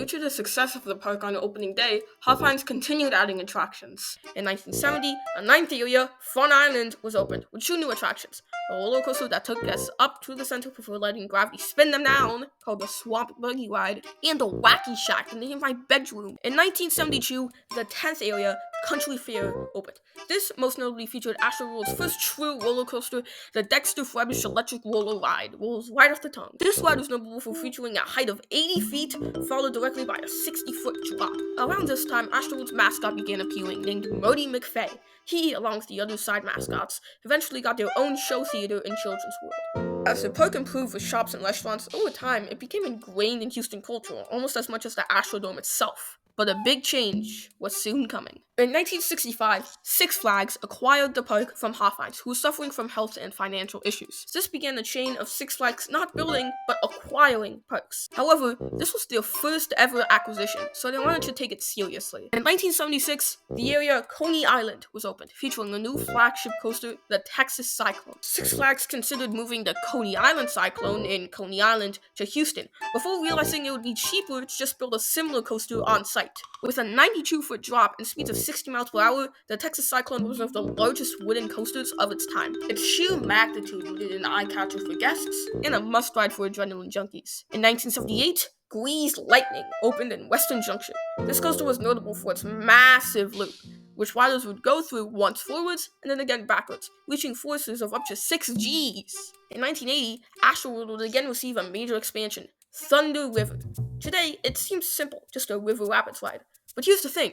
Due to the success of the park on opening day, Hofheinz continued adding attractions. In 1970, a ninth area, Fun Island, was opened with 2 new attractions: a roller coaster that took guests up to the center before letting gravity spin them down, called the Swamp Buggy Ride, and a Wacky Shack in the my bedroom. In 1972, the 10th area, Country Fair, opened. This most notably featured AstroWorld's first true roller coaster, the Dexter Flabish Electric Roller Ride. Rolls right off the tongue. This ride was notable for featuring a height of 80 feet, followed directly by a 60-foot drop. Around this time, AstroWorld's mascot began appearing, named Modi McFay. He, along with the other side mascots, eventually got their own show theater in Children's World. As the park improved with shops and restaurants, over time, it became ingrained in Houston culture, almost as much as the Astrodome itself. But a big change was soon coming. In 1965, Six Flags acquired the park from Hofheinz, who was suffering from health and financial issues. This began a chain of Six Flags not building, but acquiring parks. However, this was their first ever acquisition, so they wanted to take it seriously. In 1976, the area Coney Island was opened, featuring a new flagship coaster, the Texas Cyclone. Six Flags considered moving the Coney Island Cyclone in Coney Island to Houston, before realizing it would be cheaper to just build a similar coaster on site. With a 92-foot drop and speeds of 60 miles per hour, the Texas Cyclone was one of the largest wooden coasters of its time. Its sheer magnitude made it an eye-catcher for guests and a must-ride for adrenaline junkies. In 1978, Grease Lightning opened in Western Junction. This coaster was notable for its massive loop, which riders would go through once forwards and then again backwards, reaching forces of up to 6 Gs. In 1980, AstroWorld would again receive a major expansion, Thunder River. Today, it seems simple, just a river rapids ride. But here's the thing,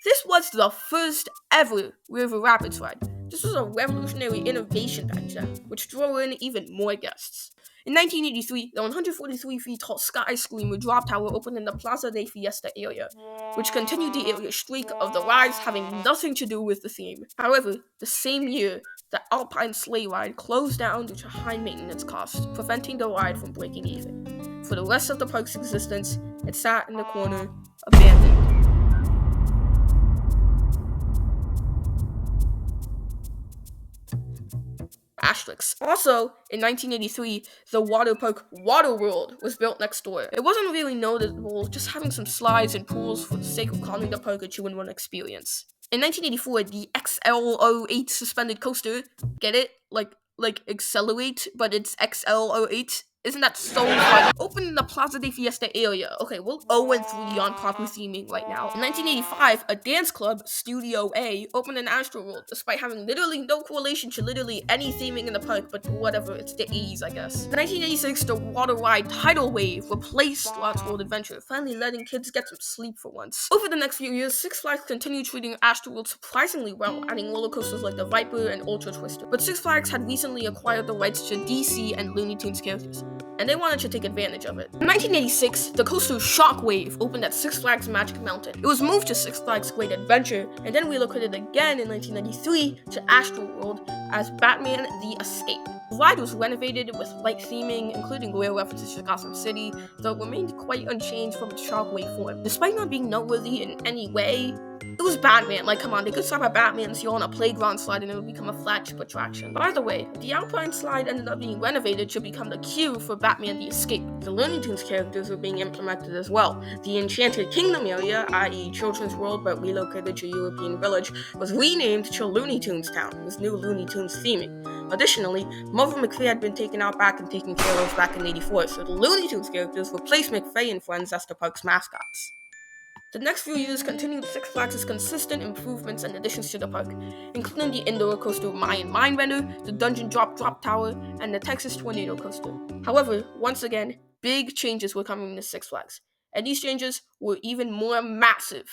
this was the first ever river rapids ride. This was a revolutionary innovation back then, which drew in even more guests. In 1983, the 143 feet tall Sky Screamer drop tower opened in the Plaza de Fiesta area, which continued the area streak of the rides having nothing to do with the theme. However, the same year, the Alpine Sleigh Ride closed down due to high maintenance costs, preventing the ride from breaking even. For the rest of the park's existence, it sat in the corner, abandoned. Asterisks. Also, in 1983, the water park AstroWorld was built next door. It wasn't really notable, just having some slides and pools for the sake of calling the park a 2-in-1 experience. In 1984, the XL08 suspended coaster, get it? Like accelerate, but it's XL08. Isn't that so fun? Opened in the Plaza de Fiesta area. Okay, we're 0-3 on proper theming right now. In 1985, a dance club, Studio A, opened in AstroWorld, despite having literally no correlation to literally any theming in the park, but whatever, it's the 80s, I guess. In 1986, the water ride Tidal Wave replaced Lots World Adventure, finally letting kids get some sleep for once. Over the next few years, Six Flags continued treating AstroWorld surprisingly well, adding roller coasters like the Viper and Ultra Twister. But Six Flags had recently acquired the rights to DC and Looney Tunes characters, and they wanted to take advantage of it. In 1986, the coaster Shockwave opened at Six Flags Magic Mountain. It was moved to Six Flags Great Adventure, and then relocated again in 1993 to AstroWorld as Batman the Escape. The ride was renovated with light theming, including rare references to Gotham City, though it remained quite unchanged from its Shockwave form. Despite not being noteworthy in any way, it was Batman. Like, come on, they could stop at Batman's you're on a playground slide and it would become a flagship attraction. By the way, the Alpine slide ended up being renovated to become the queue for Batman the Escape. The Looney Tunes characters were being implemented as well. The Enchanted Kingdom area, i.e. Children's World but relocated to European Village, was renamed to Looney Tunes Town, with new Looney Tunes theming. Additionally, Mother McFay had been taken out back and taken care of back in '84, so the Looney Tunes characters replaced McFay and friends as the park's mascots. The next few years continued Six Flags' consistent improvements and additions to the park, including the indoor coaster Mayan Mindbender, the Dungeon Drop Tower, and the Texas Tornado Coaster. However, once again, big changes were coming to Six Flags, and these changes were even more massive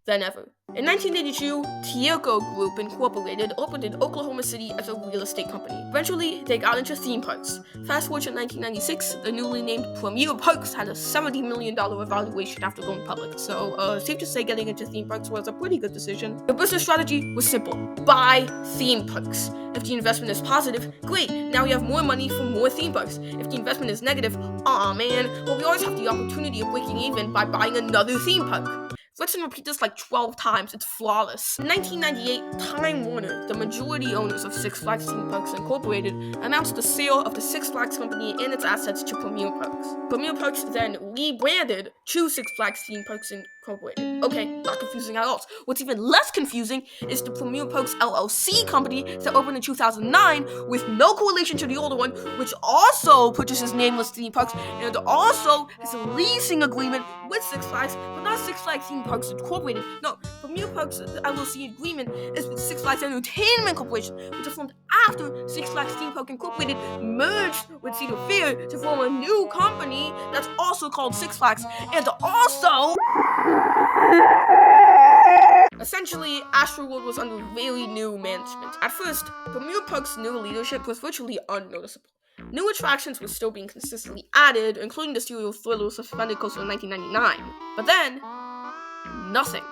than ever. In 1982, Tierco Group Incorporated opened in Oklahoma City as a real estate company. Eventually, they got into theme parks. Fast forward to 1996, the newly named Premier Parks had a $70 million evaluation after going public, so safe to say getting into theme parks was a pretty good decision. The business strategy was simple: buy theme parks. If the investment is positive, great, now we have more money for more theme parks. If the investment is negative, aw man, well we always have the opportunity of breaking even by buying another theme park. Let's repeat this like 12 times. It's flawless. In 1998, Time Warner, the majority owners of Six Flags Theme Parks Incorporated, announced the sale of the Six Flags Company and its assets to Premier Parks. Premier Parks then rebranded to Six Flags Theme Parks Incorporated. Okay, not confusing at all. What's even less confusing is the Premier Parks LLC company that opened in 2009 with no correlation to the older one, which also purchases nameless theme parks and also has a leasing agreement with Six Flags, but not Six Flags Theme Parks Incorporated. No, Premier Parks LLC agreement is with Six Flags Entertainment Corporation, which was formed after Six Flags Theme Park Incorporated merged with Cedar Fair to form a new company that's also called Six Flags, and also essentially, AstroWorld was under very new management. At first, Premier Parks' new leadership was virtually unnoticeable. New attractions were still being consistently added, including the serial thriller Suspended Coaster in 1999. But then, nothing.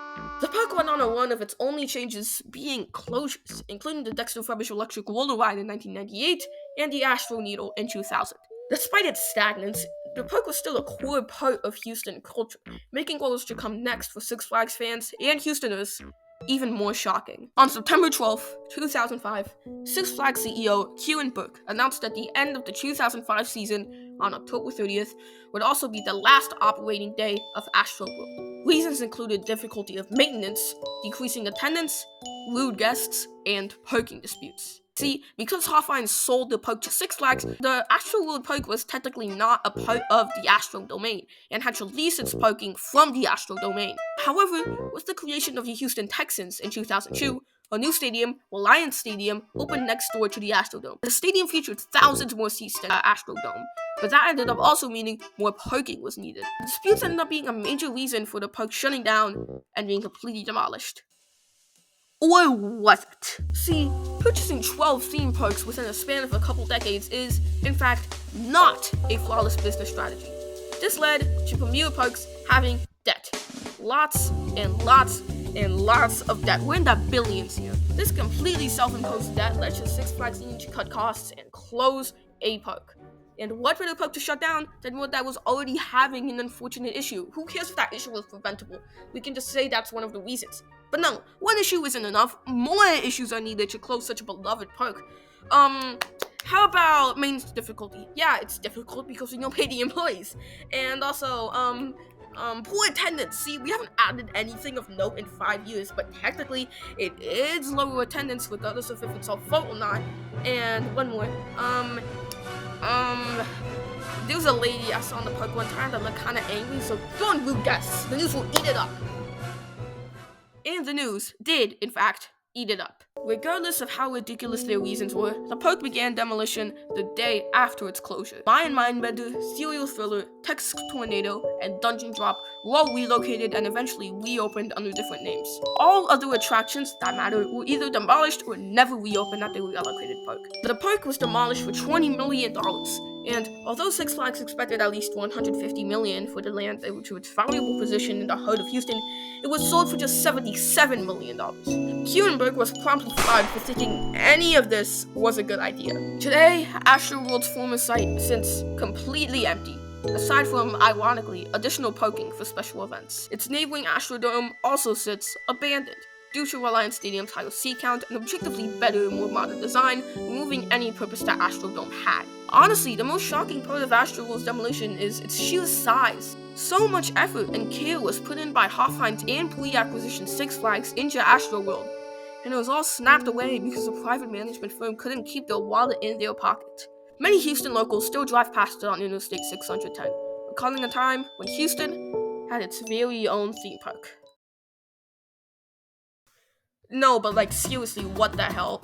The park went on a run of its only changes being closures, including the Dexter Furbish Electric Roller Ride in 1998 and the Astro Needle in 2000. Despite its stagnance, the park was still a core part of Houston culture, making what was to come next for Six Flags fans and Houstoners even more shocking. On September 12, 2005, Six Flags CEO Kieran Burke announced that the end of the 2005 season on October 30th would also be the last operating day of AstroWorld. Reasons included difficulty of maintenance, decreasing attendance, rude guests, and parking disputes. See, because Hofheinz sold the park to Six Flags, the AstroWorld park was technically not a part of the Astro domain and had to lease its parking from the Astro domain. However, with the creation of the Houston Texans in 2002, a new stadium, Reliance Stadium, opened next door to the Astrodome. The stadium featured thousands more seats than the Astrodome, but that ended up also meaning more parking was needed. The disputes ended up being a major reason for the park shutting down and being completely demolished. Or was it? See, purchasing 12 theme parks within a span of a couple decades is, in fact, not a flawless business strategy. This led to Premier Parks having debt. Lots and lots and lots of debt. We're in the billions here. This completely self-imposed debt led to Six Flags needing to cut costs and close a park. And what better park to shut down than one that was already having an unfortunate issue? Who cares if that issue was preventable? We can just say that's one of the reasons. But no, one issue isn't enough. More issues are needed to close such a beloved park. How about maintenance difficulty? Yeah, it's difficult because we don't pay the employees. And also, poor attendance. See, we haven't added anything of note in 5 years, but technically it is lower attendance regardless of if it's our fault or not. And one more, there was a lady I saw in the park one time that looked kind of angry, so don't rude guests. The news will eat it up. And the news did, in fact, eat it up. Regardless of how ridiculous their reasons were, the park began demolition the day after its closure. Mayan Mindbender, Serial Thriller, Texas Tornado, and Dungeon Drop were all relocated and eventually reopened under different names. All other attractions that mattered were either demolished or never reopened at the reallocated park. The park was demolished for $20 million, and although Six Flags expected at least $150 million for the land due to its valuable position in the heart of Houston, it was sold for just $77 million. Kieran Burke was promptly fired for thinking any of this was a good idea. Today, AstroWorld's former site sits completely empty, aside from, ironically, additional parking for special events. Its neighboring Astrodome also sits abandoned, due to Reliance Stadium's higher seat count and objectively better, more modern design, removing any purpose that Astrodome had. Honestly, the most shocking part of AstroWorld's demolition is its sheer size. So much effort and care was put in by Hofheinz and pre-acquisition Six Flags into AstroWorld, and it was all snapped away because the private management firm couldn't keep their wallet in their pocket. Many Houston locals still drive past it on Interstate 610, recalling a time when Houston had its very own theme park. No, but like seriously, what the hell?